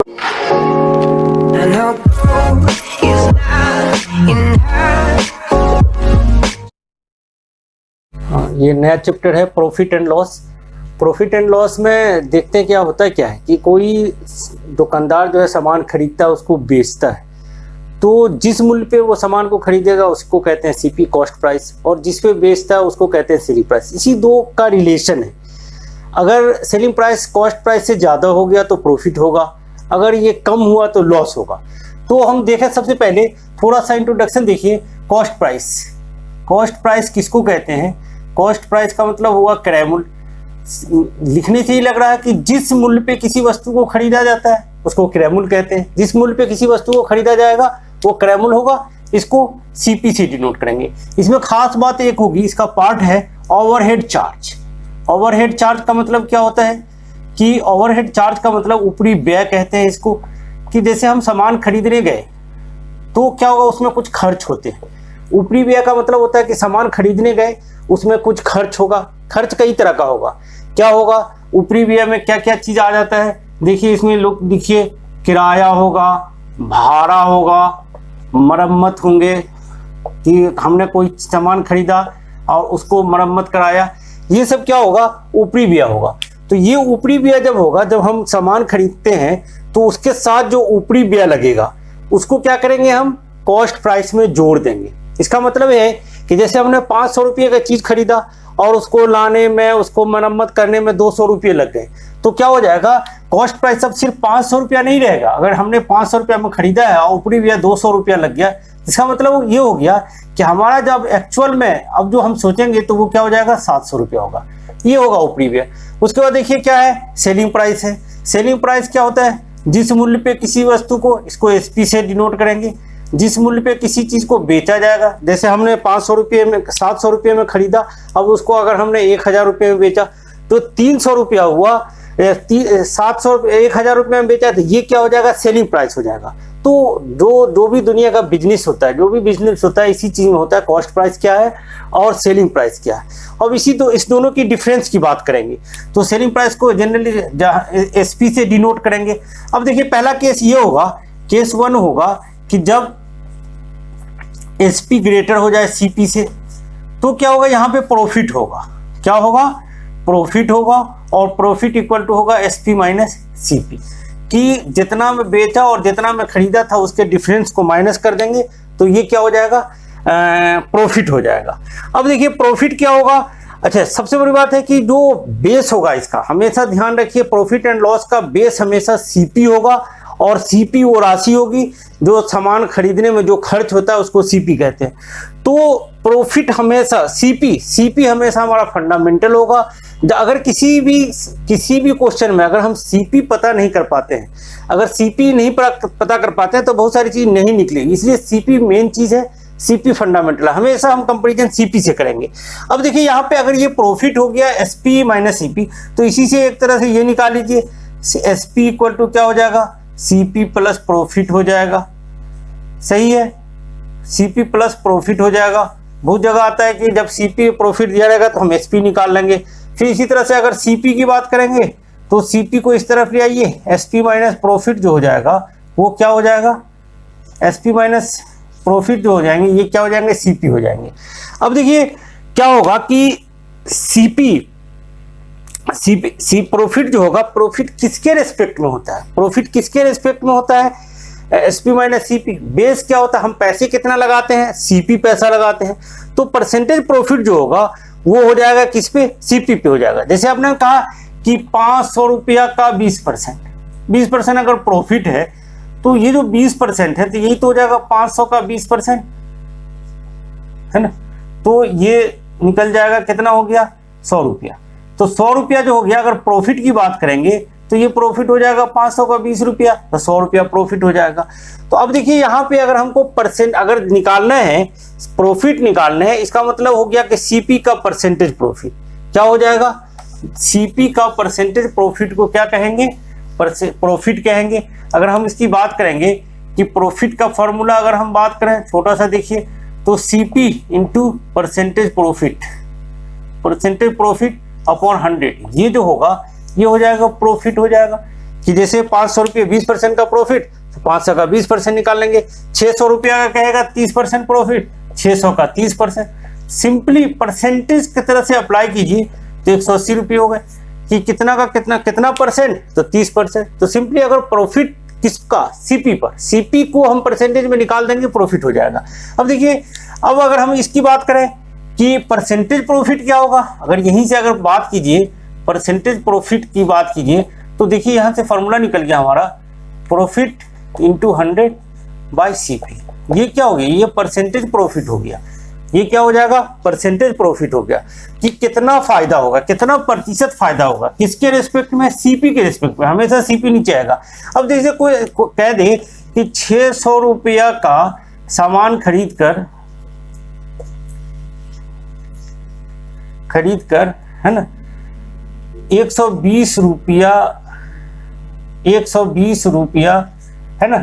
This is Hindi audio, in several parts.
ये नया चैप्टर है profit and loss. Profit and loss में देखते हैं क्या होता है। क्या है कि कोई दुकानदार जो है सामान खरीदता है उसको बेचता है, तो जिस मूल्य पे वो सामान को खरीदेगा उसको कहते हैं सीपी कॉस्ट प्राइस, और जिस पे बेचता है उसको कहते हैं सेलिंग प्राइस। इसी दो का रिलेशन है। अगर सेलिंग प्राइस कॉस्ट प्राइस से ज़्यादा हो गया तो प्रॉफिट होगा, अगर ये कम हुआ तो लॉस होगा। तो हम देखें सबसे पहले थोड़ा सा इंट्रोडक्शन देखिए। कॉस्ट प्राइस, कॉस्ट प्राइस किसको कहते हैं? कॉस्ट प्राइस का मतलब हुआ क्रय मूल्य। लिखने से ही लग रहा है कि जिस मूल्य पे किसी वस्तु को खरीदा जाता है उसको क्रय मूल्य कहते हैं। जिस मूल्य पे किसी वस्तु को खरीदा जाएगा वो क्रय मूल्य होगा, इसको सीपी से डिनोट करेंगे। इसमें खास बात एक होगी, इसका पार्ट है ओवरहेड चार्ज। ओवरहेड चार्ज का मतलब क्या होता है कि ओवरहेड चार्ज का मतलब ऊपरी व्यय कहते हैं इसको। कि जैसे हम सामान खरीदने गए तो क्या होगा, उसमें कुछ खर्च होते हैं। ऊपरी व्यय का मतलब होता है कि सामान खरीदने गए उसमें कुछ खर्च होगा। खर्च कई तरह का होगा। क्या होगा ऊपरी व्यय में, क्या क्या चीज आ जाता है देखिए इसमें। लोग देखिए, किराया होगा, भाड़ा होगा, मरम्मत होंगे कि हमने कोई सामान खरीदा और उसको मरम्मत कराया, ये सब क्या होगा, ऊपरी व्यय होगा। तो ये ऊपरी व्यय जब होगा, जब हम सामान खरीदते हैं तो उसके साथ जो ऊपरी व्यय लगेगा उसको क्या करेंगे, हम कॉस्ट प्राइस में जोड़ देंगे। इसका मतलब है कि जैसे हमने 500 रुपये का चीज खरीदा और उसको लाने में, उसको मरम्मत करने में 200 रुपये लग गए, तो क्या हो जाएगा, कॉस्ट प्राइस अब सिर्फ 500 रुपया नहीं रहेगा। अगर हमने 500 रुपया में खरीदा है और ऊपरी व्यय 200 रुपया लग गया, इसका मतलब ये हो गया कि हमारा जब एक्चुअल में अब जो हम सोचेंगे तो वो क्या हो जाएगा, 700 रुपया होगा। ये होगा ऊपरी व्यय। उसके बाद देखिए क्या है, सेलिंग प्राइस है। सेलिंग प्राइस क्या होता है, जिस मूल्य पे किसी वस्तु को, इसको एसपी से डिनोट करेंगे, जिस मूल्य पे किसी चीज को बेचा जाएगा। जैसे हमने 500 रुपये में, 700 रुपये में खरीदा, अब उसको अगर हमने 1000 रुपये में बेचा तो 300 रुपया हुआ। 700 1000 रुपये में बेचा तो ये क्या हो जाएगा, सेलिंग प्राइस हो जाएगा। तो जो भी दुनिया का बिजनेस होता है, जो भी बिजनेस होता है, इसी चीज में होता है कॉस्ट प्राइस क्या है और सेलिंग प्राइस क्या है। अब इस दोनों की डिफरेंस की बात करेंगे तो सेलिंग प्राइस को जनरली एसपी से डिनोट करेंगे। अब देखिए पहला केस ये होगा, केस 1 होगा कि जब एसपी ग्रेटर हो जाए सीपी से, तो क्या होगा, यहाँ पे प्रॉफिट होगा। क्या होगा, प्रॉफिट होगा, और प्रॉफिट इक्वल टू होगा एसपी माइनस सीपी, कि जितना मैं बेचा और जितना मैं खरीदा था उसके डिफरेंस को माइनस कर देंगे तो ये क्या हो जाएगा, प्रॉफिट हो जाएगा। अब देखिए प्रॉफिट क्या होगा। अच्छा, सबसे बड़ी बात है कि जो बेस होगा इसका, हमेशा ध्यान रखिए, प्रॉफिट एंड लॉस का बेस हमेशा सीपी होगा, और सीपी वो राशि होगी जो सामान खरीदने में जो खर्च होता है उसको सीपी कहते हैं। तो प्रॉफिट हमेशा सीपी हमेशा हमारा फंडामेंटल होगा। अगर किसी भी क्वेश्चन में अगर हम सीपी पता नहीं कर पाते हैं, अगर सीपी नहीं पता कर पाते हैं तो बहुत सारी चीज नहीं निकलेगी। इसलिए सीपी मेन चीज है, सीपी फंडामेंटल है। हमेशा हम कंपैरिजन सीपी से करेंगे। अब देखिए यहाँ पे अगर ये प्रॉफिट हो गया एसपी माइनस सीपी, तो इसी से एक तरह से ये निकाल लीजिए, एसपी इक्वल टू क्या हो जाएगा, सीपी प्लस प्रॉफिट हो जाएगा। सही है, सीपी प्लस प्रॉफिट हो जाएगा। बहुत जगह आता है कि जब सीपी प्रॉफिट दिया जाएगा तो हम एसपी निकाल लेंगे। फिर इसी तरह से अगर सीपी की बात करेंगे तो सीपी को इस तरफ ले आइए, एसपी माइनस प्रॉफिट जो हो जाएगा वो क्या हो जाएगा, एसपी माइनस प्रॉफिट जो हो जाएंगे ये क्या हो जाएंगे, सीपी हो जाएंगे। अब देखिए क्या होगा कि प्रॉफिट जो होगा, प्रॉफिट किसके रेस्पेक्ट में होता है, प्रॉफिट किसके रेस्पेक्ट में होता है, एसपी माइनस सीपी। बेस क्या होता है, हम पैसे कितना लगाते हैं, सीपी पैसा लगाते हैं। तो परसेंटेज प्रॉफिट जो होगा वो हो जाएगा किस पे, सीपी पे हो जाएगा। जैसे आपने कहा कि 500 रुपया का 20% अगर प्रॉफिट है तो ये जो 20% है तो यही तो हो जाएगा 500 का 20%, है ना। तो ये निकल जाएगा, कितना हो गया, 100 रुपया। तो 100 रुपया जो हो गया, अगर प्रॉफिट की बात करेंगे तो ये प्रॉफिट हो जाएगा 500 का 20 रुपया, तो 100 रुपया प्रॉफिट हो जाएगा। तो अब देखिए यहाँ पे अगर हमको परसेंट अगर निकालना है, प्रॉफिट निकालना है, इसका मतलब हो गया कि सीपी का परसेंटेज प्रॉफिट क्या हो जाएगा, सीपी का परसेंटेज प्रॉफिट को क्या कहेंगे, प्रॉफिट कहेंगे। अगर हम इसकी बात करेंगे कि प्रॉफिट का फॉर्मूला अगर हम बात करें छोटा सा देखिए, तो CP into percentage profit upon 100, ये जो होगा ये हो जाएगा प्रॉफिट हो जाएगा। कि जैसे 500 रुपये 20% का प्रॉफिट, तो 500 का 20% निकाल लेंगे। 600 रुपया का कहेगा 30% प्रॉफिट, 600 का 30%। सिंपली परसेंटेज की तरह से अप्लाई कीजिए तो 180 रुपये हो गए। कि कितना का कितना परसेंट, तो 30%। तो सिंपली अगर प्रॉफिट किसका, सीपी पर, सीपी को हम परसेंटेज में निकाल देंगे, प्रॉफिट हो जाएगा। अब देखिए, अब अगर हम इसकी बात करें कि परसेंटेज प्रॉफिट क्या होगा, अगर यहीं से अगर बात कीजिए परसेंटेज प्रॉफिट की बात कीजिए, तो देखिए यहां से फॉर्मूला निकल गया हमारा, प्रॉफिट इंटू 100 बाई सीपी। ये क्या हो गया, ये परसेंटेज प्रॉफिट हो गया। ये क्या हो जाएगा, परसेंटेज प्रॉफिट हो गया। कि कितना फायदा होगा, कितना प्रतिशत फायदा होगा, किसके रेस्पेक्ट में, सीपी के रेस्पेक्ट में। हमेशा सीपी नीचे आएगा। अब जैसे कोई कह दे कि 600 रुपया का सामान खरीद कर है ना 120 रुपया है ना,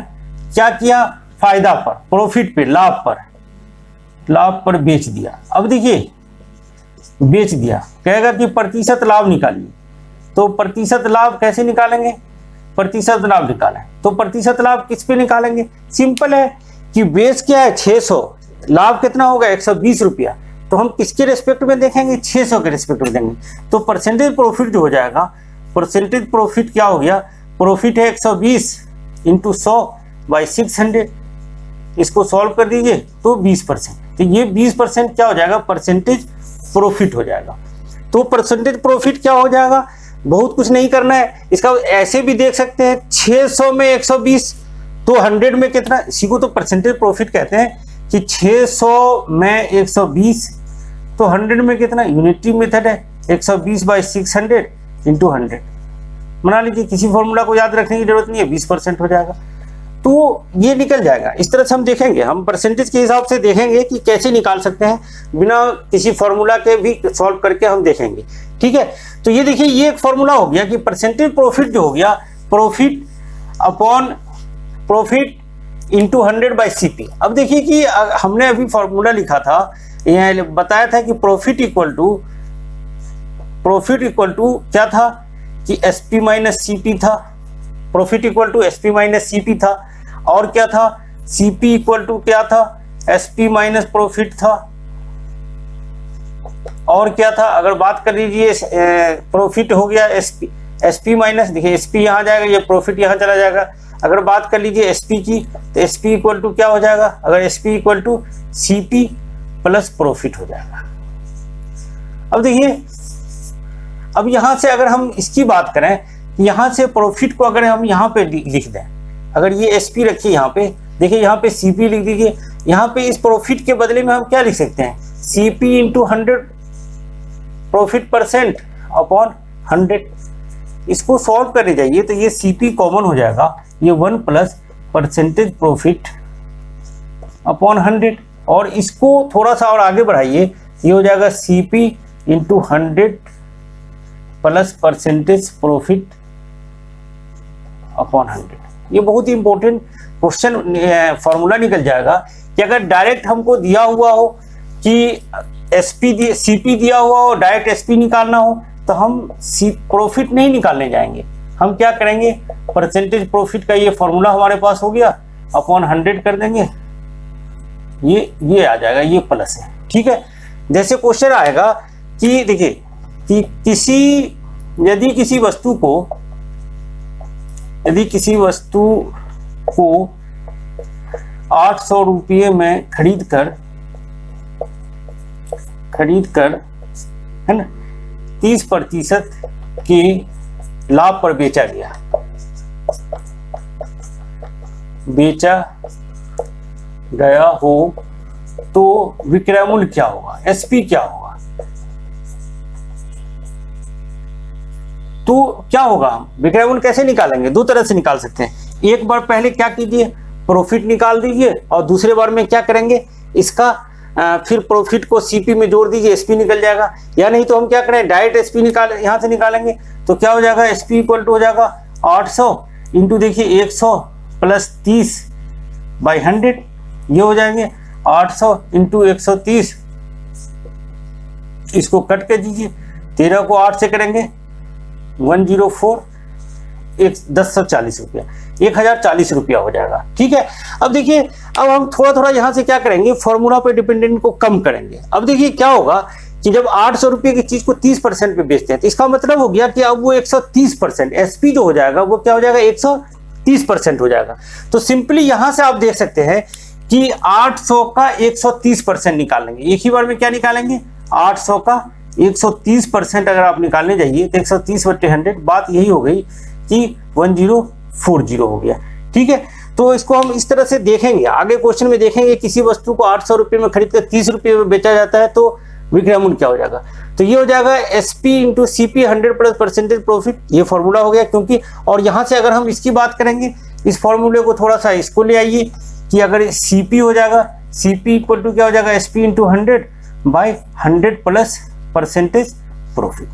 क्या किया, फायदा पर, प्रॉफिट पे, लाभ पर बेच दिया। अब देखिए बेच दिया, कहेगा कि प्रतिशत लाभ निकालिए। तो प्रतिशत लाभ कैसे निकालेंगे, प्रतिशत लाभ निकालें तो प्रतिशत लाभ किस पे निकालेंगे, सिंपल है कि बेच क्या है 600, लाभ कितना होगा 120 रुपया। तो हम किसके रेस्पेक्ट में देखेंगे, 600 के रेस्पेक्ट में देंगे। तो परसेंटेज प्रॉफिट जो हो जाएगा, परसेंटेज प्रॉफिट क्या हो गया, प्रॉफिट है 120 इंटू 100 बाई 600। इसको सॉल्व कर दीजिए तो 20%। तो ये 20% क्या हो जाएगा, परसेंटेज प्रॉफिट हो जाएगा। तो परसेंटेज प्रॉफिट क्या हो जाएगा, बहुत कुछ नहीं करना है। इसका ऐसे भी देख सकते हैं, 600 में 120 तो 100 में कितना, इसी को तो परसेंटेज प्रॉफिट कहते हैं। कि 600 में 120 तो 100 में कितना, यूनिटी मेथड है, 120 बाई 600 इंटू 100। बना लीजिए, किसी फॉर्मूला को याद रखने की जरूरत नहीं है, 20% हो जाएगा। तो ये निकल जाएगा। इस तरह से हम देखेंगे, हम परसेंटेज के हिसाब से देखेंगे कि कैसे निकाल सकते हैं, बिना किसी फॉर्मूला के भी सॉल्व करके हम देखेंगे। ठीक है, तो ये देखिए, ये एक फॉर्मूला हो गया कि परसेंटेज प्रॉफिट जो हो गया, profit upon profit into 100 by CP. अब देखिए कि हमने अभी फॉर्मूला लिखा था, यह बताया था कि प्रॉफिट इक्वल टू क्या था कि एसपी माइनस सीपी था। Profit equal to SP minus CP था। और क्या था, सीपी इक्वल टू क्या था, एसपी माइनस प्रॉफिट था। और क्या था, अगर बात कर लीजिए, प्रॉफिट हो गया एसपी माइनस, देखिए एसपी यहां जाएगा, ये प्रॉफिट यहां चला जाएगा। अगर बात कर लीजिए एसपी की, तो एसपी इक्वल टू क्या हो जाएगा, अगर SP equal to CP plus profit हो जाएगा। अब देखिए, अब यहां से अगर हम इसकी बात करें, यहां से प्रॉफिट को अगर हम यहां पे लिख दें, अगर ये एसपी रखिए यहाँ पे, देखिए यहाँ पे सीपी लिख दीजिए। यहाँ पे इस प्रॉफिट के बदले में हम क्या लिख सकते हैं, CP into 100 profit percent upon 100। इसको सॉल्व करने जाइए तो ये सीपी कॉमन हो जाएगा, ये 1 प्लस परसेंटेज प्रॉफिट अपॉन 100। और इसको थोड़ा सा और आगे बढ़ाइए, ये हो जाएगा CP into 100 plus percentage profit upon 100। ये बहुत ही इंपॉर्टेंट क्वेश्चन फॉर्मूला निकल जाएगा कि अगर डायरेक्ट हमको दिया हुआ हो कि सीपी दिया हुआ हो, डायरेक्ट एसपी निकालना हो, तो हम प्रॉफिट नहीं निकालने जाएंगे। हम क्या करेंगे, परसेंटेज प्रॉफिट का ये फॉर्मूला हमारे पास हो गया, अपॉन 100 कर देंगे, ये आ जाएगा, ये प्लस है। ठीक है, जैसे क्वेश्चन आएगा कि देखिए कि यदि किसी वस्तु को 800 रुपये में खरीद कर है ना 30% के लाभ पर बेचा गया हो, तो विक्रय मूल्य क्या होगा, एसपी क्या होगा। तो क्या होगा, हम विक्रय मूल्य कैसे निकालेंगे, दो तरह से निकाल सकते हैं। एक बार पहले क्या कीजिए, प्रॉफिट निकाल दीजिए, और दूसरे बार में क्या करेंगे, इसका फिर प्रॉफिट को सीपी में जोड़ दीजिए, एसपी निकल जाएगा। या नहीं तो हम क्या करें, डायरेक्ट एसपी यहां से निकालेंगे। तो क्या हो जाएगा, एसपी इक्वल टू हो जाएगा 800 इंटू देखिए 100 प्लस 30 बाई 100। ये हो जाएंगे 800 इंटू 130, इसको कट कर दीजिए, 13 को 8 से करेंगे 104 1040 रुपया, 1040 रुपया हो जाएगा। ठीक है, अब देखिए, अब हम थोड़ा थोड़ा यहाँ से क्या करेंगे, फॉर्मूला पे डिपेंडेंट को कम करेंगे। अब देखिए क्या होगा कि जब 800 रुपये की चीज को 30% पे बेचते हैं तो इसका मतलब हो गया कि अब वो 130% एसपी जो हो जाएगा वो क्या हो जाएगा, 130% हो जाएगा। तो सिंपली यहां से आप देख सकते हैं कि 800 का 130% निकालेंगे, एक ही बार में क्या निकालेंगे, 800 का 130% अगर आप निकालने जाइए तो 130/100, बात यही हो गई कि 1040 हो गया। ठीक है, तो इसको हम इस तरह से देखेंगे, आगे क्वेश्चन में देखेंगे किसी वस्तु को 800 रुपये में खरीद कर 30 रुपये में बेचा जाता है तो विक्रय मूल्य क्या हो जाएगा। तो ये हो जाएगा SP into CP 100 plus percentage profit, ये फॉर्मूला हो गया। क्योंकि और यहाँ से अगर हम इसकी बात करेंगे, इस फॉर्मूले को थोड़ा सा इसको ले आइए कि अगर CP हो जाएगा, CP इक्वल टू क्या हो जाएगा, SP into 100/100 plus percentage profit.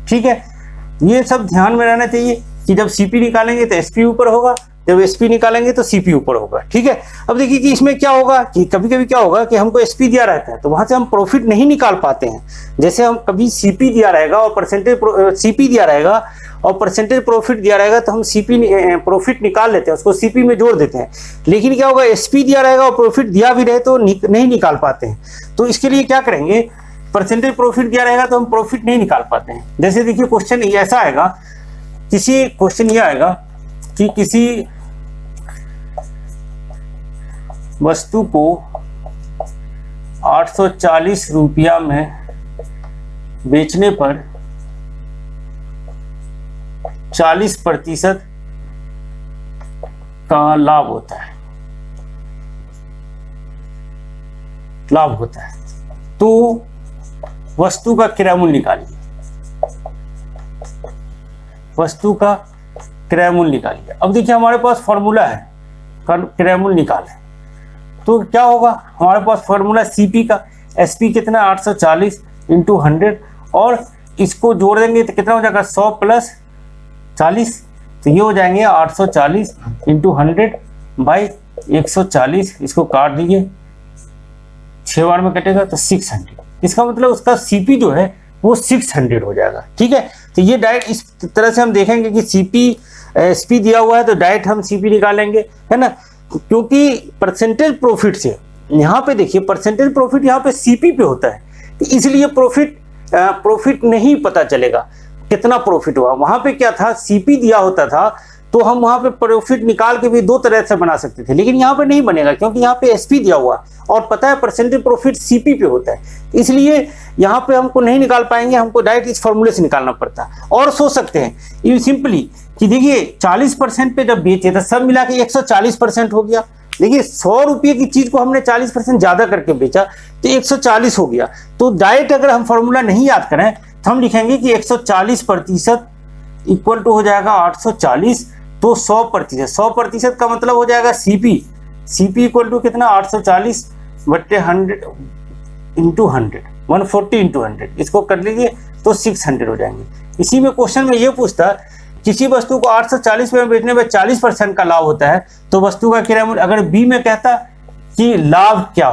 ठीक है, ये सब ध्यान में रहना चाहिए कि जब CP निकालेंगे तो SP ऊपर होगा, जब SP निकालेंगे तो CP ऊपर होगा। ठीक है, अब देखिए कि इसमें क्या होगा कि कभी कभी क्या होगा कि हमको SP दिया रहता है तो वहां से हम प्रॉफिट नहीं निकाल पाते हैं। जैसे हम कभी CP दिया रहेगा और CP दिया रहेगा और परसेंटेज प्रॉफिट दिया रहेगा तो हम CP प्रॉफिट निकाल लेते हैं, उसको CP में जोड़ देते हैं। लेकिन क्या होगा, SP दिया रहेगा और प्रॉफिट दिया भी रहे तो नहीं निकाल पाते हैं। तो इसके लिए क्या करेंगे, परसेंटेज प्रॉफिट दिया रहेगा तो हम प्रॉफिट नहीं निकाल पाते हैं। जैसे देखिए क्वेश्चन ऐसा आएगा, क्वेश्चन ये आएगा कि किसी वस्तु को 840 रुपया में बेचने पर 40% का लाभ होता है, तो वस्तु का क्रय मूल्य निकालिए, अब देखिए हमारे पास फॉर्मूला है क्रय मूल्य निकालें, तो क्या होगा, हमारे पास फॉर्मूला CP का, SP कितना 840 इंटू 100 और इसको जोड़ देंगे तो कितना हो जाएगा 100 प्लस 40, तो ये हो जाएंगे 840 इंटू 100/140, इसको काट दीजिए 6 बार में कटेगा तो 600। इसका मतलब उसका CP जो है वो 600 हो जाएगा। ठीक है, तो ये डायरेक्ट इस तरह से हम देखेंगे कि SP दिया हुआ है तो डायरेक्ट हम CP निकालेंगे, है ना, क्योंकि परसेंटेज प्रॉफिट से यहाँ पे देखिए परसेंटेज प्रॉफिट यहाँ पे CP पे होता है, इसलिए प्रॉफिट नहीं पता चलेगा कितना प्रॉफिट हुआ। वहां पे क्या था, CP दिया होता था तो हम वहां पे प्रॉफिट निकाल के भी दो तरह से बना सकते थे, लेकिन यहाँ पे नहीं बनेगा क्योंकि यहाँ पे SP दिया हुआ और पता है परसेंटेज प्रॉफिट CP पे होता है, इसलिए यहाँ पे हमको नहीं निकाल पाएंगे, हमको डायरेक्ट इस फॉर्मूले से निकालना पड़ता है। और सोच सकते हैं ये सिंपली कि देखिए 40% पे जब बेचे तो सब मिला के 140% हो गया। देखिए 100 रुपये की चीज को हमने 40% ज्यादा करके बेचा तो 140 हो गया। तो डायरेक्ट अगर हम फॉर्मूला नहीं याद करें तो हम लिखेंगे कि 140% इक्वल टू हो जाएगा 840, तो 100% का मतलब हो जाएगा CP इक्वल टू कितना 840/100 इंटू 100, 140 इंटू 100, इसको कर लीजिए तो 600 हो जाएंगे। इसी में क्वेश्चन में ये पूछता किसी वस्तु को 840 में बेचने में 40% का लाभ होता है तो वस्तु का क्रय मूल्य, अगर बी में कहता कि लाभ क्या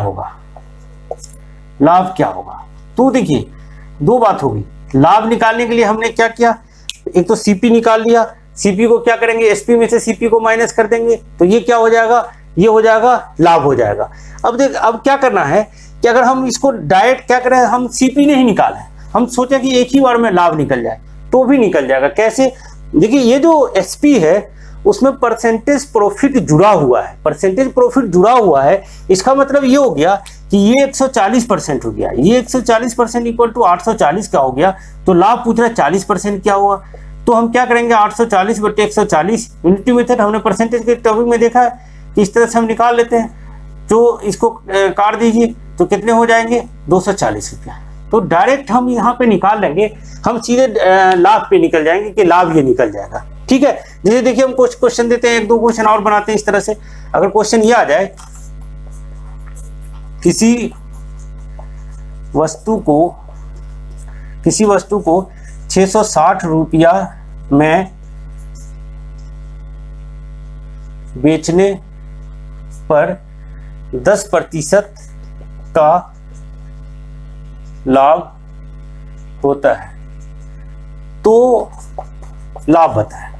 होगा, तो देखिए दो बात होगी। लाभ निकालने के लिए हमने क्या किया, एक तो CP निकाल लिया, CP को क्या करेंगे, SP में से CP को माइनस कर देंगे तो ये क्या हो जाएगा, ये हो जाएगा लाभ हो जाएगा। अब क्या करना है कि अगर हम इसको डायरेक्ट क्या करें, हम CP नहीं निकालें, हम सोचे कि एक ही बार में लाभ निकल जाए तो भी निकल जाएगा। कैसे, देखिए ये जो SP है उसमें परसेंटेज प्रॉफिट जुड़ा हुआ है, इसका मतलब ये हो गया कि ये 140% हो गया, ये 140% इक्वल टू 840 का हो गया, तो लाभ पूछ रहा है 40% क्या हुआ, तो हम क्या करेंगे 840/140, यूनिटी मेथड हमने परसेंटेज के टॉपिक में देखा है कि इस तरह से हम निकाल लेते हैं। तो इसको काट दीजिए तो कितने हो जाएंगे 240 रुपया, तो डायरेक्ट हम यहाँ पे निकाल लेंगे, हम सीधे लाभ पे निकल जाएंगे कि लाभ ये निकल जाएगा। ठीक है, जैसे देखिए हम कुछ क्वेश्चन देते हैं, एक दो क्वेश्चन और बनाते हैं इस तरह से। अगर क्वेश्चन ये आ जाए, किसी वस्तु को 660 रुपया में बेचने पर 10% का लाभ होता है, तो लाभ बताएं।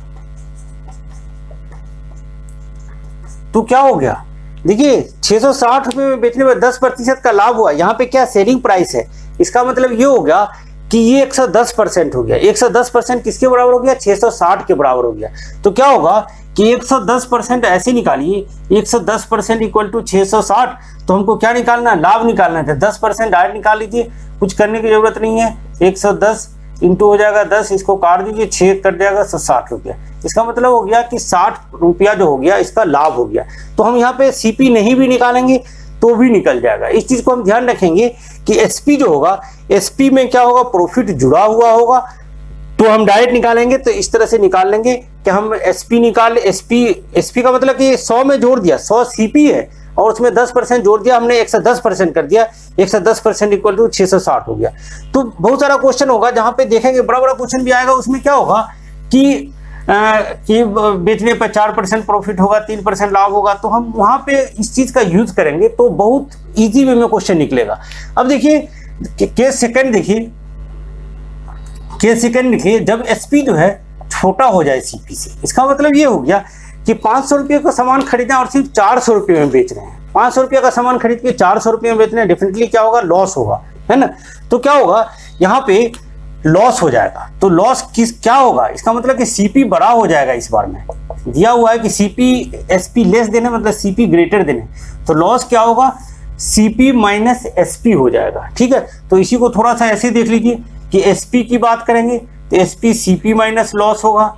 तो क्या हो गया, देखिए 660 रुपये में बेचने में 10% का लाभ हुआ। यहाँ पे क्या सेलिंग प्राइस है, इसका मतलब ये हो गया कि ये 110% हो गया। 110% किसके बराबर हो गया, 660 के बराबर हो गया। तो क्या होगा कि 110% ऐसे निकालिए, 110% इक्वल टू 660। तो हमको क्या निकालना है, लाभ निकालना है। 10% डायरेक्ट निकाल लीजिए, कुछ करने की जरूरत नहीं है। 110 इंटू हो जाएगा 10, इसको काट दीजिए, 6 कट जाएगा, 60 रुपया। इसका मतलब हो गया कि 60 रुपया जो हो गया इसका लाभ हो गया। तो हम यहाँ पे सीपी नहीं भी निकालेंगे तो भी निकल जाएगा। इस चीज को हम ध्यान रखेंगे कि एसपी जो होगा, एसपी में क्या होगा, प्रॉफिट जुड़ा हुआ होगा। तो हम डायरेक्ट निकालेंगे तो इस तरह से निकाल लेंगे कि हम एसपी निकाल, एसपी का मतलब कि 100 में जोड़ दिया, 100 सीपी है और उसमें 10% जोड़ दिया हमने, 110% कर दिया। 110% इक्वल टू 660 हो गया। तो बहुत सारा क्वेश्चन होगा जहां पे देखेंगे, बड़ा बड़ा क्वेश्चन भी आएगा, उसमें क्या होगा कि बेचने पर 4% प्रॉफिट होगा, 3% लाभ होगा। तो हम वहां पे इस चीज का यूज करेंगे तो बहुत इजी वे में क्वेश्चन निकलेगा। अब देखिए केस सेकंड देखिए, केस सेकंड देखिए, जब एसपी जो है छोटा हो जाए सीपी से, इसका मतलब ये हो गया कि 500 रुपये का सामान खरीदना और सिर्फ 400 रुपये में बेच रहे हैं। 500 रुपये का सामान खरीद के 400 रुपये में बेच रहे हैं, डेफिनेटली क्या होगा, लॉस होगा, है ना। तो क्या होगा, यहाँ पे लॉस हो जाएगा। तो लॉस क्या होगा, इसका मतलब कि सीपी बड़ा हो जाएगा। इस बार में दिया हुआ है कि सीपी एसपी लेस देने, मतलब सीपी ग्रेटर देने। तो लॉस क्या होगा, सीपी माइनस एसपी हो जाएगा। ठीक है, तो इसी को थोड़ा सा ऐसे देख लीजिए कि एसपी की बात करेंगे तो एसपी सीपी माइनस लॉस होगा।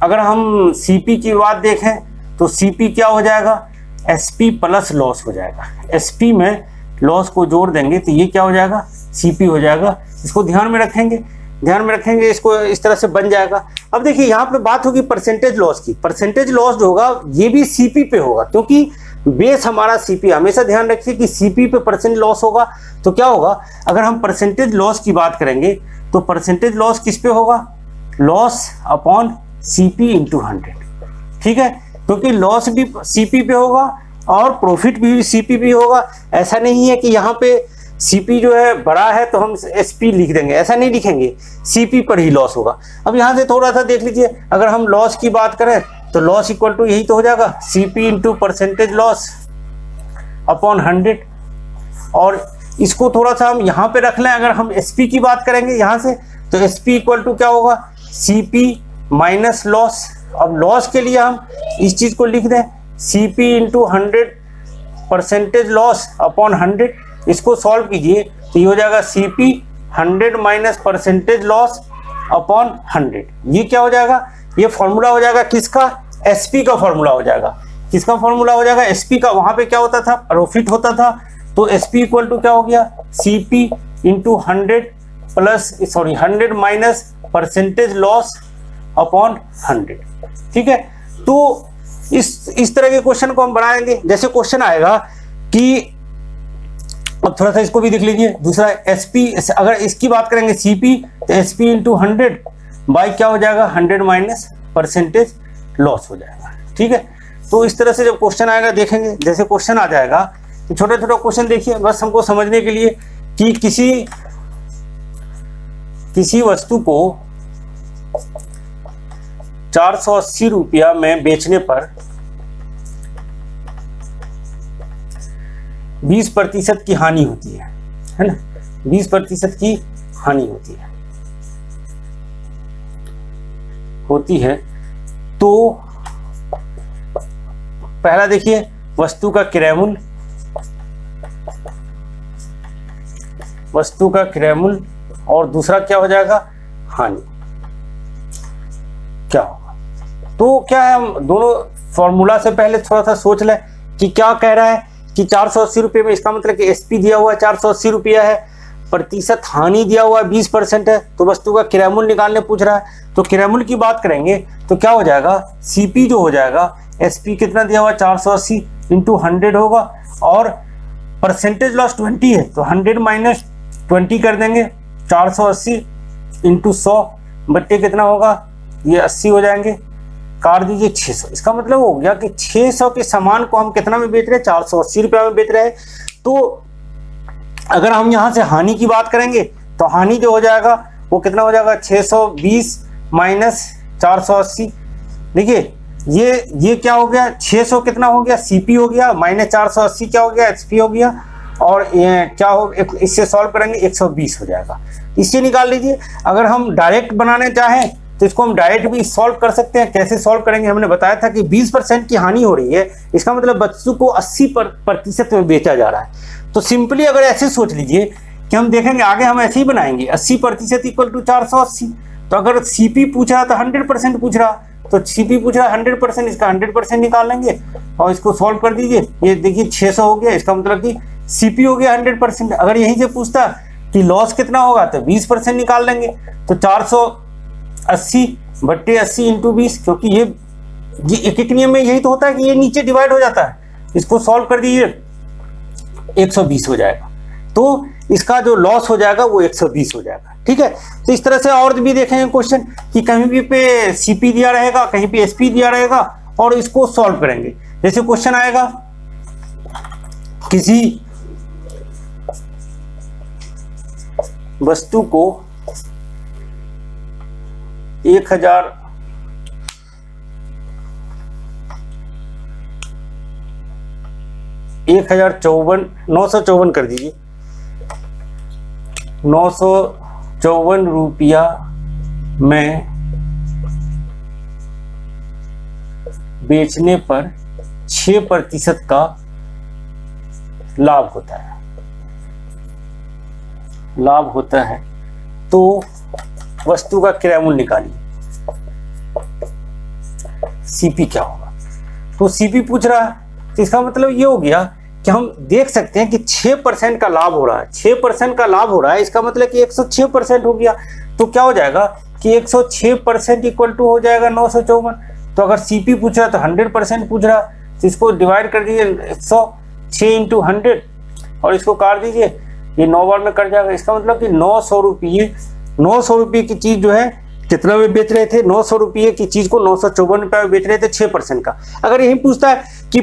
अगर हम सीपी की बात देखें तो सीपी क्या हो जाएगा, एसपी प्लस लॉस हो जाएगा। एसपी में लॉस को जोड़ देंगे तो ये क्या हो जाएगा, सीपी हो जाएगा। इसको ध्यान में रखेंगे, इसको इस तरह से बन जाएगा। अब देखिए यहाँ पे बात होगी परसेंटेज लॉस की। परसेंटेज लॉस जो होगा ये भी सीपी पे होगा, क्योंकि बेस हमारा सीपी। हमेशा ध्यान रखिए कि सीपी पे परसेंट लॉस होगा। तो क्या होगा, अगर हम परसेंटेज लॉस की बात करेंगे तो परसेंटेज लॉस किस पे होगा, लॉस अपॉन सीपी इंटू 100। ठीक है, क्योंकि लॉस भी सीपी पे होगा और प्रॉफिट भी सीपी पे होगा। ऐसा नहीं है कि यहाँ पे सीपी जो है बड़ा है तो हम एसपी लिख देंगे, ऐसा नहीं लिखेंगे, सीपी पर ही लॉस होगा। अब यहाँ से थोड़ा सा देख लीजिए, अगर हम लॉस की बात करें तो लॉस इक्वल टू यही तो हो जाएगा, CP into percentage loss upon 100। और इसको थोड़ा सा हम यहाँ पे रख लें, अगर हम एसपी की बात करेंगे यहाँ से तो एसपी इक्वल टू क्या होगा, सीपी माइनस लॉस। अब लॉस के लिए हम इस चीज को लिख दें, CP into 100 percentage loss upon 100। इसको सॉल्व कीजिए तो ये हो जाएगा CP 100 minus percentage loss upon 100। ये क्या हो जाएगा, ये फॉर्मूला हो जाएगा किसका, एसपी का फॉर्मूला हो जाएगा। किसका फॉर्मूला हो जाएगा, एसपी का। वहां पे क्या होता था, प्रॉफिट होता था। तो एसपी इक्वल टू क्या हो गया, CP into 100 minus percentage loss upon 100। ठीक है, तो इस तरह के क्वेश्चन को हम बनाएंगे। जैसे क्वेश्चन आएगा कि, अब थोड़ा सा इसको भी देख लीजिए, दूसरा एसपी, अगर इसकी बात करेंगे सीपी तो एसपी इंटू 100 बाई क्या हो जाएगा, 100 माइनस परसेंटेज लॉस हो जाएगा। ठीक है, तो इस तरह से जब क्वेश्चन आएगा देखेंगे। जैसे क्वेश्चन आ जाएगा तो छोटा छोटा क्वेश्चन देखिए, बस हमको समझने के लिए कि किसी वस्तु को 480 रुपया में बेचने पर 20% की हानि होती है ना, 20% की हानि होती है। तो पहला देखिए वस्तु का क्रय मूल्य, और दूसरा क्या हो जाएगा, हानि क्या होगा। तो क्या है, हम दोनों फॉर्मूला से पहले थोड़ा सा सोच लें कि क्या कह रहा है कि 480 रुपये में, इसका मतलब कि एसपी दिया हुआ है 480 रुपया है, प्रतिशत हानि दिया हुआ है 20% है, तो वस्तु का क्रय मूल्य निकालने पूछ रहा है। तो क्रय मूल्य की बात करेंगे तो क्या हो जाएगा, सीपी जो हो जाएगा, एसपी कितना दिया हुआ है 480 इंटू 100 होगा, और परसेंटेज लॉस 20 है तो 100 माइनस 20 कर देंगे, 480 इंटू 100 बट्टे कितना होगा, ये 80 हो जाएंगे, काट दीजिए 600। इसका मतलब हो गया कि 600 के सामान को हम कितना में बेच रहे हैं, 480 रुपया में बेच रहे हैं। तो अगर हम यहाँ से हानि की बात करेंगे तो हानि जो हो जाएगा वो कितना हो जाएगा, 620 माइनस 480। देखिए ये क्या हो गया, 600 कितना हो गया, सीपी हो गया, माइनस 480 क्या हो गया, एचपी हो गया, और ये क्या हो, इससे सॉल्व करेंगे 120 हो जाएगा। इससे निकाल लीजिए। अगर हम डायरेक्ट बनाने चाहें तो इसको हम डायरेक्ट भी सॉल्व कर सकते हैं। कैसे सॉल्व करेंगे, हमने बताया था कि 20% की हानि हो रही है, इसका मतलब वस्तु को 80% में बेचा जा रहा है। तो सिंपली अगर ऐसे सोच लीजिए कि हम देखेंगे आगे, हम ऐसे ही बनाएंगे 80% इक्वल टू 480। तो अगर सीपी पूछ रहा तो 100% पूछ रहा, तो सीपी पूछ रहा 100%, इसका 100% निकाल लेंगे और इसको सॉल्व कर दीजिए। ये देखिए 600 हो गया, इसका मतलब कि सीपी हो गया 100%। अगर यहीं से पूछता कि लॉस कितना होगा तो 20% निकाल लेंगे। तो 480 बट्टे 80 इंटू 20, क्योंकि ये एक एक नियम में यही तो होता है कि ये नीचे डिवाइड हो जाता है। इसको सॉल्व कर दीजिए, 120 हो जाएगा। तो इसका जो लॉस हो जाएगा वो 120 हो जाएगा। ठीक है, तो इस तरह से और भी देखेंगे क्वेश्चन कि कहीं भी पे सीपी दिया रहेगा, कहीं पे एसपी दिया रहेगा, और इसको सॉल्व करेंगे। जैसे क्वेश्चन आएगा किसी वस्तु को 954 कर दीजिए, 954 रुपया में बेचने पर 6% का लाभ होता है, तो वस्तु का क्रय मूल्य निकालिए। सीपी क्या होगा, तो सीपी पूछ रहा है, तो इसका मतलब ये हो गया कि हम देख सकते हैं कि 6% का लाभ हो रहा है। 6% का लाभ हो रहा है, इसका मतलब कि 106% हो गया। तो क्या हो जाएगा कि 106% इक्वल टू हो जाएगा 954। तो अगर सीपी पूछ रहा तो 100% पूछ रहा, तो इसको डिवाइड कर दीजिए 106 इंटू 100 और इसको काट दीजिए, ये 9 बार में कट जाएगा। इसका मतलब कि 900 रुपये की चीज जो है कितना में बेच रहे थे, 900 रुपये की चीज को 954 रुपये में बेच रहे थे 6% का। अगर यही पूछता है कि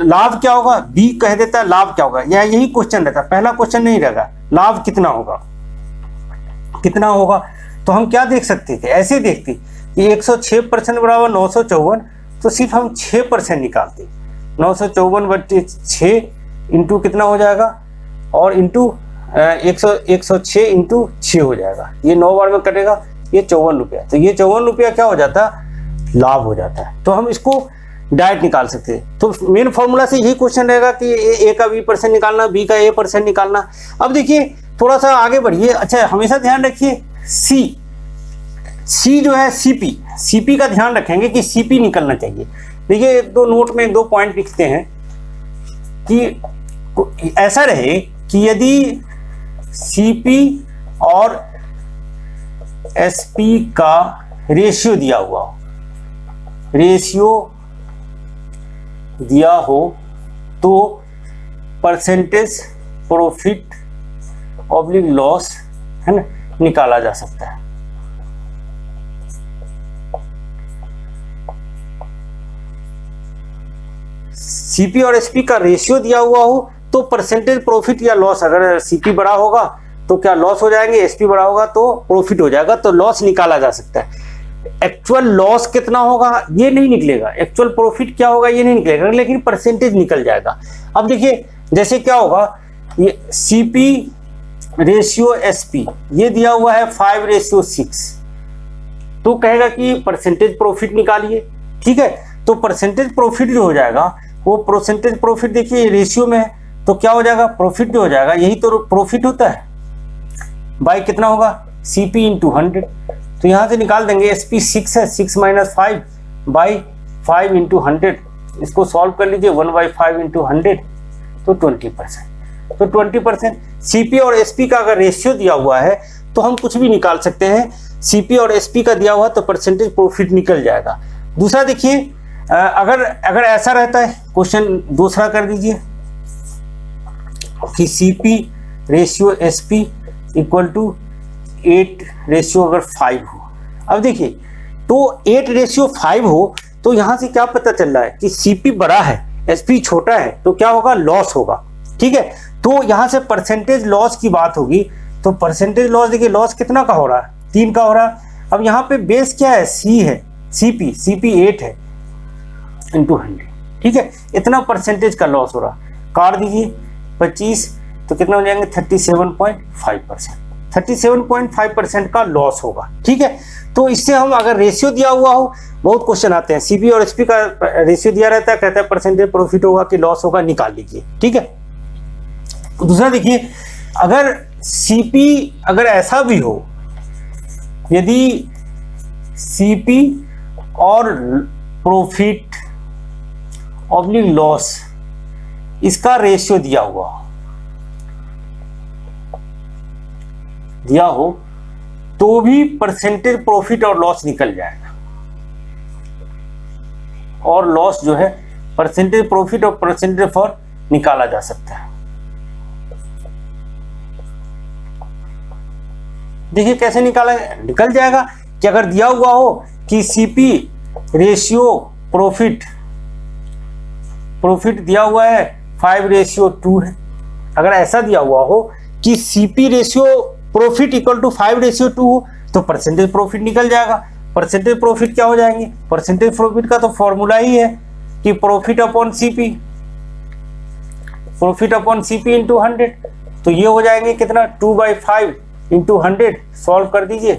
लाभ क्या होगा, बी कह देता है लाभ क्या होगा, या यही क्वेश्चन रहता, पहला क्वेश्चन नहीं रहेगा लाभ कितना होगा। तो हम क्या देख सकते थे, ऐसे देखते कि 106% बराबर 954, तो सिर्फ हम 6% निकालते। 954 बट्टे 6 इंटू कितना हो जाएगा, और इंटू 106 इंटू 6 हो जाएगा, ये 9 बार में कटेगा, ये 54 रुपया। तो ये 54 रुपया क्या हो जाता है, लाभ हो जाता है। तो हम इसको डायरेक्ट निकाल सकते हैं। तो मेन फॉर्मूला से यही क्वेश्चन रहेगा कि ए का B% निकालना, बी का A% निकालना। अब देखिए थोड़ा सा आगे बढ़िए। अच्छा, हमेशा ध्यान रखिए सी जो है सीपी का ध्यान रखेंगे कि सीपी निकलना चाहिए। देखिए एक दो नोट में 2 पॉइंट लिखते हैं कि ऐसा रहे कि यदि सीपी और एसपी का रेशियो दिया हो तो परसेंटेज प्रॉफिट ऑब्लिक लॉस है ना निकाला जा सकता है। सीपी और एसपी का रेशियो दिया हुआ हो तो परसेंटेज प्रॉफिट या लॉस, अगर सीपी बड़ा होगा तो क्या लॉस हो जाएंगे, एसपी बड़ा होगा तो प्रॉफिट हो जाएगा, तो लॉस निकाला जा सकता है। एक्चुअल लॉस कितना होगा ये नहीं निकलेगा, एक्चुअल प्रॉफिट क्या होगा ये नहीं निकलेगा, लेकिन परसेंटेज निकल जाएगा। अब देखिए जैसे क्या होगा, ये सीपी रेशियो एसपी ये दिया हुआ है 5:6, तो कहेगा कि परसेंटेज प्रॉफिट निकालिए। ठीक है, तो परसेंटेज प्रॉफिट जो हो जाएगा वो परसेंटेज प्रॉफिट देखिए रेशियो में है, तो क्या हो जाएगा, प्रॉफिट जो हो जाएगा, यही तो प्रॉफिट होता है, बाई कितना होगा सीपी इंटू 100। तो यहां से निकाल देंगे, एसपी 6 है, 6 - 5 बाई 5 इंटू 100, इसको सॉल्व कर लीजिए 1/5 इंटू 100, तो 20%। तो 20% सीपी और एसपी का अगर रेशियो दिया हुआ है तो हम कुछ भी निकाल सकते हैं। सीपी और एसपी का दिया हुआ तो परसेंटेज प्रॉफिट निकल जाएगा। दूसरा देखिए, अगर ऐसा रहता है, क्वेश्चन दूसरा कर दीजिए कि CP ratio SP equal to 8 ratio अगर 5 हो। अब देखिए तो 8:5 हो तो यहां से क्या पता चल रहा है कि सीपी बड़ा है एसपी छोटा है, तो क्या होगा, लॉस होगा। ठीक है, तो यहां से परसेंटेज लॉस की बात होगी, तो परसेंटेज लॉस देखिए लॉस कितना का हो रहा है, 3 का हो रहा है। अब यहाँ पे बेस क्या है, सी है, सीपी 8 है, इंटू 100, ठीक है, इतना परसेंटेज का लॉस हो रहा। काट दीजिए 25 तो कितना हो जाएंगे 37.5%, 37.5% का लॉस होगा, ठीक है। तो इससे हम अगर रेशियो दिया हुआ हो, बहुत क्वेश्चन आते हैं सीपी और एसपी का रेशियो दिया रहता है, कहता है परसेंटेज प्रॉफिट होगा कि लॉस होगा, निकाल लीजिए, ठीक है। दूसरा देखिए, अगर सीपी अगर ऐसा भी हो, यदि सीपी और प्रॉफिट ऑब्लिक लॉस इसका रेशियो दिया हो तो भी परसेंटेज प्रॉफिट और लॉस निकल जाएगा, और लॉस जो है परसेंटेज प्रॉफिट और परसेंटेज फॉर निकाला जा सकता है। देखिए कैसे निकल जाएगा कि अगर दिया हुआ हो कि सीपी रेशियो प्रॉफिट दिया हुआ है 5:2 है, अगर ऐसा दिया हुआ हो कि CP ratio profit equal to 5:2 हो तो परसेंटेज प्रॉफिट निकल जाएगा। परसेंटेज प्रॉफिट क्या हो जाएंगे, परसेंटेज प्रॉफिट का तो फॉर्मूला ही है कि प्रॉफिट अपॉन सीपी इंटू 100, तो ये हो जाएंगे कितना 2/5 इंटू 100, सॉल्व कर दीजिए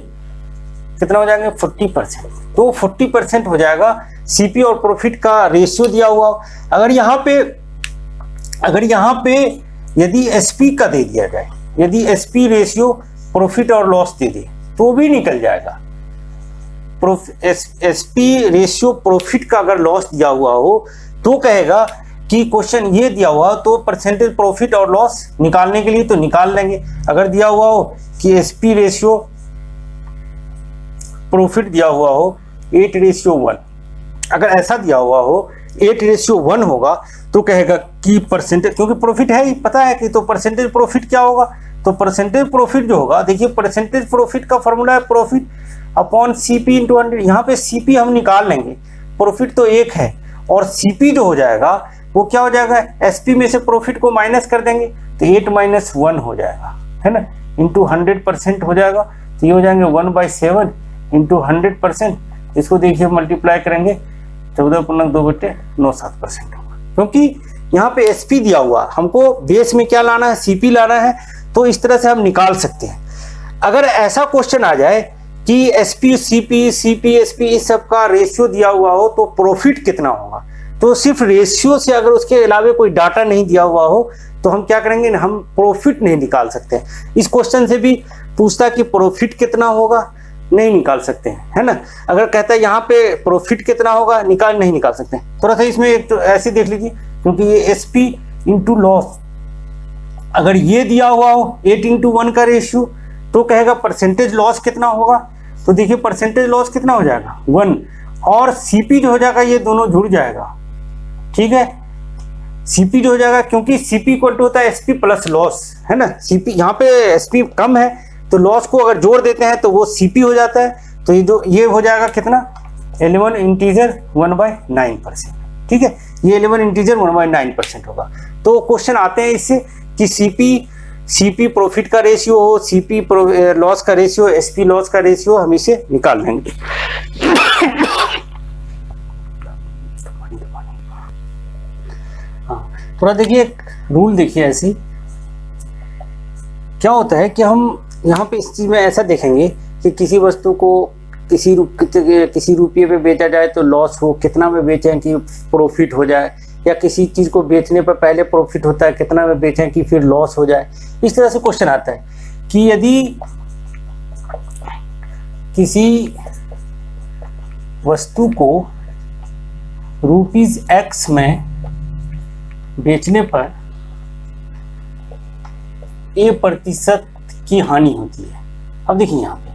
कितना हो जाएंगे 40%, तो 40% हो जाएगा सीपी और प्रॉफिट का रेशियो दिया हुआ। अगर यहाँ पे यदि एसपी का दे दिया जाए, यदि एसपी रेशियो प्रॉफिट और लॉस दे दे तो भी निकल जाएगा। एसपी रेशियो प्रॉफिट का अगर लॉस दिया हुआ हो तो कहेगा कि क्वेश्चन ये दिया हुआ तो परसेंटेज प्रॉफिट और लॉस निकालने के लिए तो निकाल लेंगे। अगर दिया हुआ हो कि एसपी रेशियो प्रॉफिट दिया हुआ हो 8:1, अगर ऐसा दिया हुआ हो 8:1 होगा तो कहेगा कि परसेंटेज, क्योंकि प्रॉफिट है ही पता है कि, तो परसेंटेज प्रॉफिट क्या होगा, तो परसेंटेज प्रॉफिट जो होगा, देखिए परसेंटेज प्रॉफिट का फॉर्मूला है प्रॉफिट अपॉन सीपी इंटू 100। यहाँ पे सीपी हम निकाल लेंगे, प्रॉफिट तो 1 है, और सीपी जो हो जाएगा वो क्या हो जाएगा, एसपी में से प्रॉफिट को माइनस कर देंगे तो 8 - 1 हो जाएगा, है ना, इंटू 100% हो जाएगा, तो ये हो जाएंगे 1/7 इंटू 100%। इसको देखिए मल्टीप्लाई करेंगे 14.2/9/7% होगा, क्योंकि यहाँ पे एसपी दिया हुआ, हमको बेस में क्या लाना है, सीपी लाना है, तो इस तरह से हम निकाल सकते हैं। अगर ऐसा क्वेश्चन आ जाए कि एसपी सीपी एसपी इस सब का रेशियो दिया हुआ हो तो प्रॉफिट कितना होगा, तो सिर्फ रेशियो से, अगर उसके अलावा कोई डाटा नहीं दिया हुआ हो तो हम क्या करेंगे, हम प्रॉफिट नहीं निकाल सकते। इस क्वेश्चन से भी पूछता कि प्रॉफिट कितना होगा, नहीं निकाल सकते हैं, है ना। अगर कहता है यहाँ पे प्रॉफिट कितना होगा, नहीं निकाल सकते। थोड़ा सा इसमें एक तो ऐसे देख लीजिए, क्योंकि ये एसपी इंटू लॉस, अगर ये दिया हुआ हो 8:1 का रेशियो तो कहेगा परसेंटेज लॉस कितना होगा, तो देखिए परसेंटेज लॉस कितना हो जाएगा 1, और सीपी जो हो जाएगा ये दोनों जुड़ जाएगा, ठीक है। सीपी जो हो जाएगा, क्योंकि सीपी इक्वल टू होता है एसपी प्लस लॉस, है ना। सीपी यहाँ पे एसपी कम है तो लॉस को अगर जोड़ देते हैं तो वो सीपी हो जाता है, तो ये हो जाएगा कितना 11 इंटीजर 1/9%, ठीक है। ये 11 इंटीजर 1/9% होगा। तो क्वेश्चन आते हैं इससे कि सीपी प्रॉफिट का रेशियो हो, सीपी लॉस का रेशियो, एसपी लॉस का रेशियो, हम इसे निकाल लेंगे। हाँ, थोड़ा देखिए एक रूल देखिए, ऐसी क्या होता है कि हम यहाँ पे इस चीज में ऐसा देखेंगे कि किसी वस्तु को किसी रुपये पे बेचा जाए तो लॉस हो, कितना में बेचें कि प्रॉफिट हो जाए, या किसी चीज को बेचने पर पहले प्रॉफिट होता है, कितना में बेचें कि फिर लॉस हो जाए। इस तरह से क्वेश्चन आता है कि यदि किसी वस्तु को ₹X में बेचने पर A% की हानि होती है। अब देखिए यहाँ पे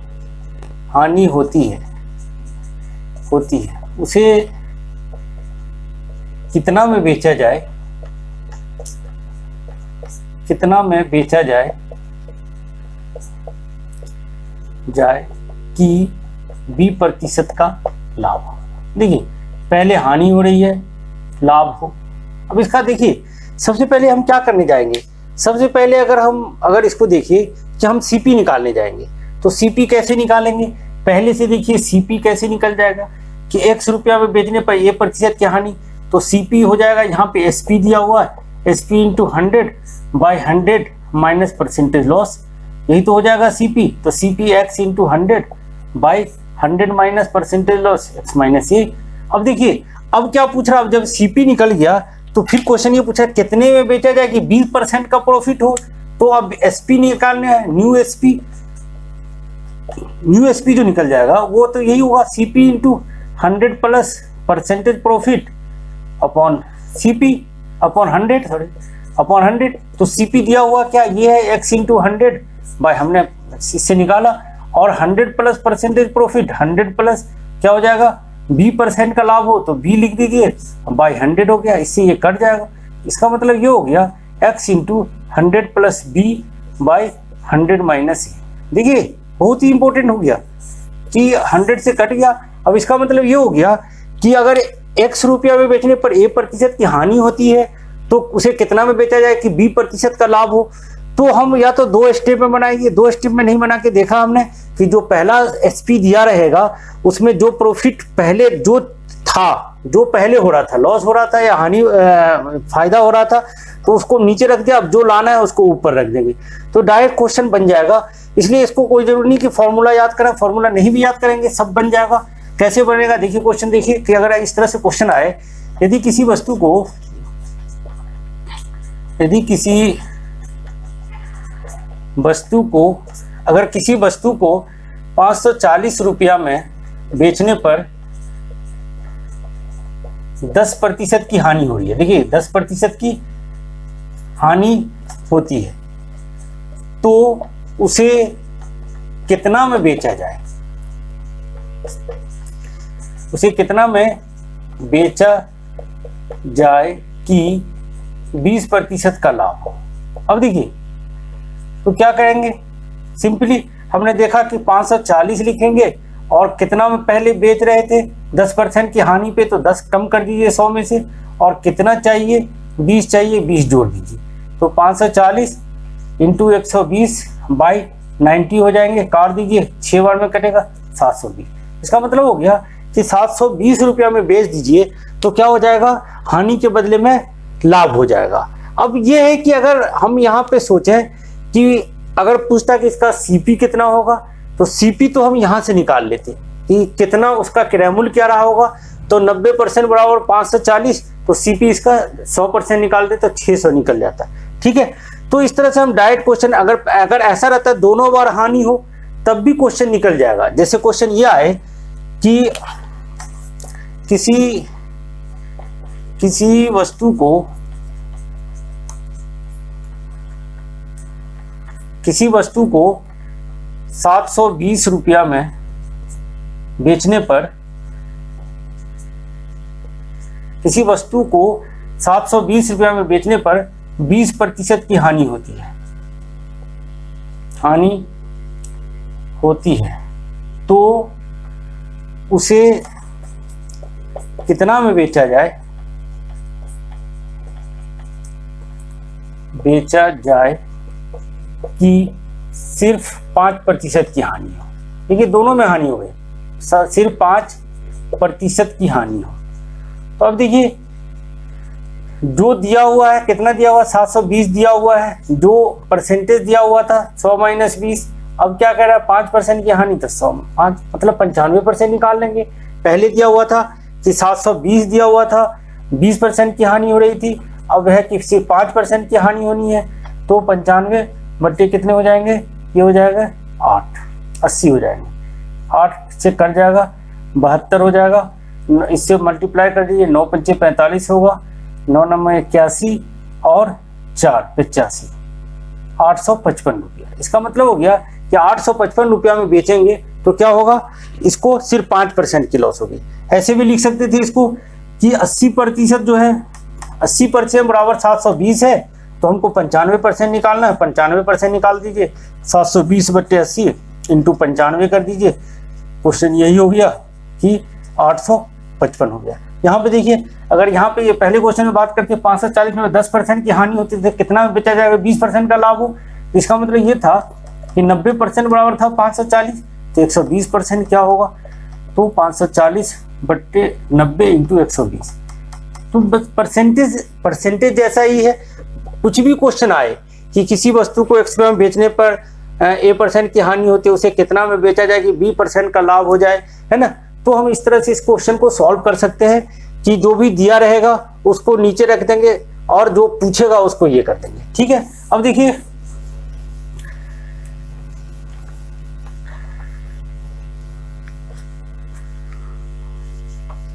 हानि होती है, उसे कितना में बेचा जाए कि B% का लाभ हो। देखिए पहले हानि हो रही है, लाभ हो। अब इसका देखिए सबसे पहले हम क्या करने जाएंगे, सबसे पहले अगर इसको देखिए कि हम सीपी निकालने जाएंगे तो सीपी कैसे निकालेंगे, पहले से देखिए सीपी कैसे निकल जाएगा कि X रुपया में बेचने पर A% की हानि, तो CP हो जाएगा, यहाँ पे SP दिया हुआ है, SP into 100 by 100 minus percentage loss, यही तो हो जाएगा CP। तो CP x into 100 by 100 minus percentage loss x minus A. अब देखिए अब क्या पूछ रहा है, अब जब CP निकल गया तो फिर क्वेश्चन ये पूछा कितने में बेचा जाए कि 20% का प्रॉफिट हो। तो अब SP निकालना है, न्यू SP जो निकल जाएगा वो तो यही होगा CP into 100 plus percentage profit upon CP upon 100 तो CP दिया हुआ क्या ये है x इंटू 100 बाय हमने इससे निकाला, और 100 प्लस परसेंटेज प्रॉफिट 100 प्लस क्या हो जाएगा 20% का लाभ हो तो B लिख दीजिए बाय 100 हो गया, इससे ये कट जाएगा। इसका मतलब ये हो गया x into 100 plus B by 100 minus A. देखिए बहुत ही इंपॉर्टेंट हो गया कि 100 से कट गया। अब इसका मतलब ये हो गया कि अगर x रुपया में बेचने पर A% की हानि होती है तो उसे कितना में बेचा जाए कि B% का लाभ हो। तो हम या तो 2 स्टेप में बनाएंगे, 2 स्टेप में नहीं बना के देखा हमने कि जो पहला SP दिया रहेगा उसमें जो प्रॉफिट पहले जो था, जो पहले हो रहा था, लॉस हो रहा था या हानि फायदा हो रहा था, तो उसको नीचे रख दिया, अब जो लाना है उसको ऊपर रख देंगे तो डायरेक्ट क्वेश्चन बन जाएगा। इसलिए इसको कोई जरूरी नहीं कि फॉर्मूला याद करें, फॉर्मूला नहीं भी याद करेंगे सब बन जाएगा। कैसे बनेगा देखिए क्वेश्चन, देखिए कि अगर इस तरह से क्वेश्चन आए, यदि किसी वस्तु को 540 रुपया में बेचने पर 10% की हानि हो रही है, देखिए 10% की हानि होती है तो उसे कितना में बेचा जाए, उसे कितना में बेचा जाए कि 20% का लाभ हो। अब देखिए तो क्या करेंगे, सिंपली हमने देखा कि 540 लिखेंगे और कितना में पहले बेच रहे थे 10% की हानि पे, तो 10 कम कर दीजिए 100 में से, और कितना चाहिए 20 चाहिए, 20 जोड़ दीजिए तो 540 इंटू 120 बाई 90 हो जाएंगे, काट दीजिए 6 बार में कटेगा 720। इसका मतलब हो गया कि 720 रुपया में बेच दीजिए तो क्या हो जाएगा, हानि के बदले में लाभ हो जाएगा। अब यह है कि अगर हम यहाँ पे सोचें कि अगर पूछता कि इसका CP कितना होगा तो CP तो हम यहाँ से निकाल लेते कि कितना उसका क्रय मूल्य क्या रहा होगा, तो 90% बराबर 540, तो CP इसका 100% निकाल दे तो 600 निकल जाता है। ठीक है, तो इस तरह से हम डायरेक्ट क्वेश्चन, अगर ऐसा रहता है दोनों बार हानि हो तब भी क्वेश्चन निकल जाएगा। जैसे क्वेश्चन ये आए कि किसी वस्तु को 720 रुपया में बेचने पर, किसी वस्तु को 720 रुपया में बेचने पर 20% की हानि होती है, तो उसे कितना में बेचा जाए कि सिर्फ 5% की हानि हो। देखिए दोनों में हानि हो गई, सिर्फ 5% की हानि हो। तो अब देखिए जो दिया हुआ है, कितना दिया हुआ, 720 दिया हुआ है, जो परसेंटेज दिया हुआ था 100 माइनस 20, अब क्या कह रहा है 5% की हानि, तो 5 मतलब 95% निकाल लेंगे। पहले दिया हुआ था कि 720 दिया हुआ था, 20% की हानि हो रही थी, अब है कि सिर्फ 5% की हानि होनी है, तो 95 बट्टे कितने हो जाएंगे, ये हो जाएगा 8, 80 हो जाएंगे, 8 से कट जाएगा 72 हो जाएगा, इससे मल्टीप्लाई कर दीजिए, 9 पंचे 45 होगा, 9 नंबर 81 और 4 85, 855 रुपया। इसका मतलब हो गया कि 855 रुपया में बेचेंगे तो क्या होगा, इसको सिर्फ 5% की लॉस होगी। ऐसे भी लिख सकते थे इसको कि 80% जो है, 80% बराबर 720 है, तो हमको 95% निकालना है, 95% निकाल दीजिए, 720 बट्टे 80 इंटू 95 कर दीजिए, क्वेश्चन यही हो गया कि 855 हो गया। यहाँ पे देखिए, अगर यहाँ पे ये पहले क्वेश्चन में बात करके 540 में 10% की हानि होती है, कितना बेचा जाएगा 20% का लाभ हो, इसका मतलब ये था कि 90% बराबर था 540, तो 120% क्या होगा, तो 540 बट्टे 90 इंटू 120, तो बस परसेंटेज जैसा ही है। कुछ भी क्वेश्चन आए कि किसी वस्तु को X में बेचने पर A% की हानि होती है, उसे कितना में बेचा जाए कि B% का लाभ हो जाए, है ना। तो हम इस तरह से इस क्वेश्चन को सॉल्व कर सकते हैं कि जो भी दिया रहेगा उसको नीचे रख देंगे और जो पूछेगा उसको ये कर देंगे, ठीक है। अब देखिए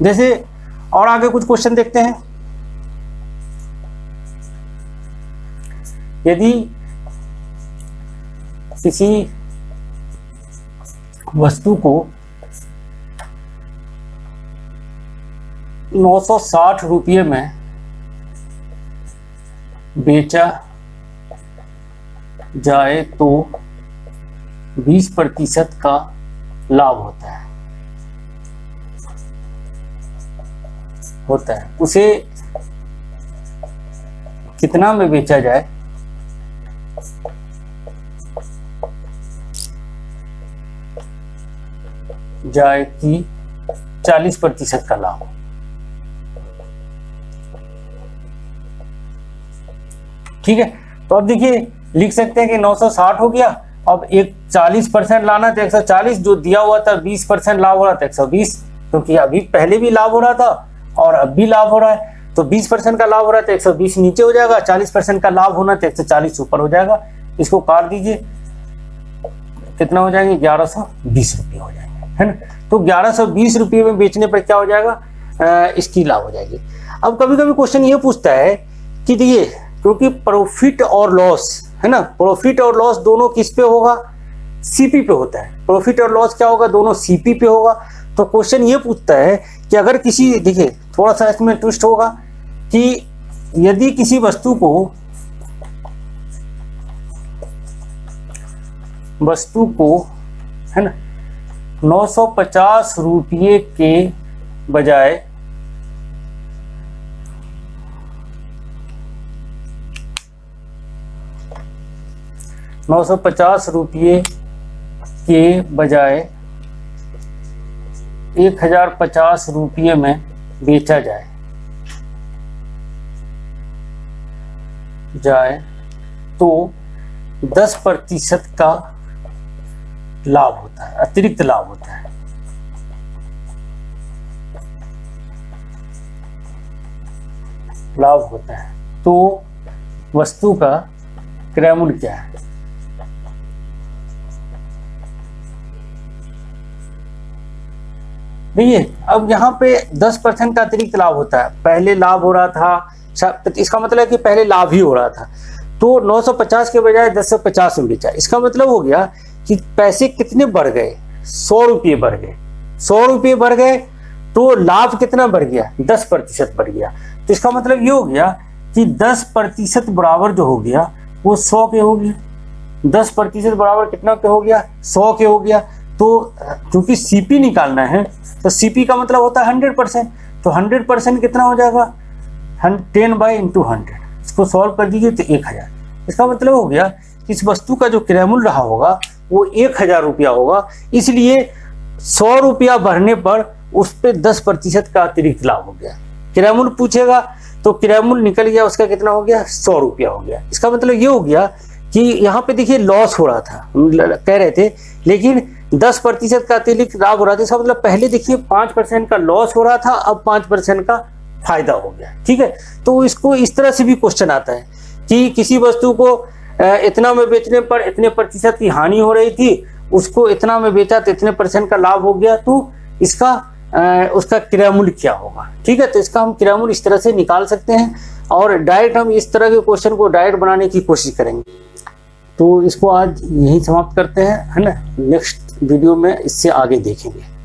जैसे और आगे कुछ क्वेश्चन देखते हैं। यदि किसी वस्तु को 960 रुपये में बेचा जाए तो 20% का लाभ होता है। उसे कितना में बेचा जाए कि 40% का लाभ हो। ठीक है, तो अब देखिए लिख सकते हैं कि 960 हो गया। अब एक 40% लाना तो 140, जो दिया हुआ था 20% लाभ हो रहा था 120, क्योंकि अभी पहले भी लाभ हो रहा था और अब भी लाभ हो रहा है। तो 20% का लाभ हो रहा है तो 120 नीचे हो जाएगा, 40% का लाभ होना तो 140 ऊपर हो जाएगा। इसको काट दीजिए, कितना हो जाएंगे 1120 रुपये हो जाएंगे, है ना। तो 1120 रुपये में बेचने पर क्या हो जाएगा, इसकी लाभ हो जाएगी। अब कभी कभी क्वेश्चन ये पूछता है कि देखिए क्योंकि प्रॉफिट और लॉस, है ना, प्रॉफिट और लॉस दोनों किस पे होगा, सीपी पे होता है। प्रॉफिट और लॉस क्या होगा, दोनों सीपी पे होगा। तो क्वेश्चन ये पूछता है कि अगर किसी, देखिए थोड़ा सा इसमें ट्विस्ट होगा कि यदि किसी वस्तु को है ना 950 रुपये के बजाय 950 रुपये के बजाय 1050 रुपये में बेचा जाए तो 10% का लाभ होता है, अतिरिक्त लाभ होता है। लाभ होता है तो वस्तु का क्रय मूल्य क्या है। देखिए अब यहाँ पे 10% का अतिरिक्त लाभ होता है। पहले लाभ हो रहा था, इसका मतलब है कि पहले लाभ ही हो रहा था, तो 950 के बजाय 1050 में बेचा। इसका मतलब हो गया कि पैसे कितने बढ़ गए, 100 रुपये बढ़ गए। 100 रुपये बढ़ गए तो लाभ कितना बढ़ गया, 10% बढ़ गया। तो इसका मतलब ये हो गया कि 10% बराबर जो हो गया वो 100 के हो गया। 10% बराबर कितना के हो गया, 100 के हो गया। तो क्योंकि सीपी निकालना है तो सीपी का मतलब होता है 100%, तो 100% कितना हो जाएगा 10/100। इसको सॉल्व कर दीजिए तो 1000। इसका मतलब हो गया कि इस वस्तु का जो क्रय मूल्य रहा होगा वो 1000 रुपया होगा। इसलिए 100 रुपया बढ़ने पर उस पर 10% का अतिरिक्त लाभ हो गया। क्रय मूल्य पूछेगा तो क्रय मूल्य निकल गया, उसका कितना हो गया 100 रुपया हो गया। इसका मतलब ये हो गया कि यहाँ पे देखिए लॉस हो रहा था, कह रहे थे, लेकिन 10% का अतिरिक्त लाभ हो रहा था। इसका मतलब पहले देखिए 5% का लॉस हो रहा था, अब 5% का फायदा हो गया। ठीक है, तो इसको इस तरह से भी क्वेश्चन आता है कि किसी वस्तु को इतना में बेचने पर इतने प्रतिशत की हानि हो रही थी, उसको इतना में बेचा तो इतने % का लाभ हो गया, तो इसका उसका क्रय मूल्य क्या होगा। ठीक है, तो इसका हम क्रय मूल्य इस तरह से निकाल सकते हैं और डायरेक्ट हम इस तरह के क्वेश्चन को डायरेक्ट बनाने की कोशिश करेंगे। तो इसको आज यही समाप्त करते हैं, है ना। नेक्स्ट वीडियो में इससे आगे देखेंगे।